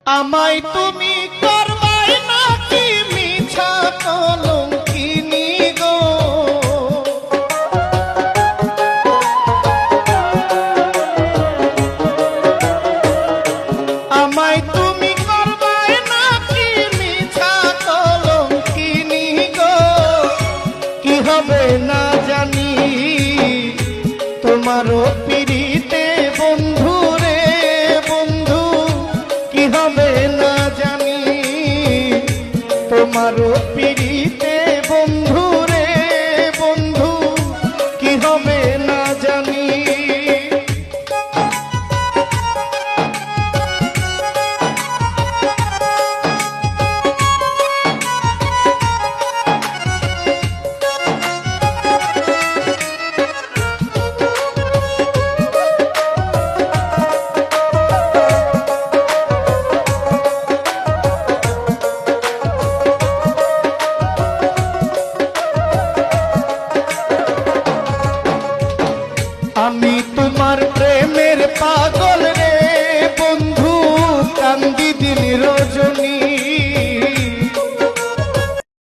আমায় তুমি করবাই নাকি মিছা কলঙ্কিনী গো, আমায় তুমি করবাই নাকি মিছা কলঙ্কিনী গো, কি হবে না জানি তোমারও পিড়িতে বন্ধু রে বন্ধু, কি হবে না জানি তোমারও পিড়িতে বন্ধু রে বন্ধু, কি হবে না জানি। আমি তোমার প্রেমের পাগল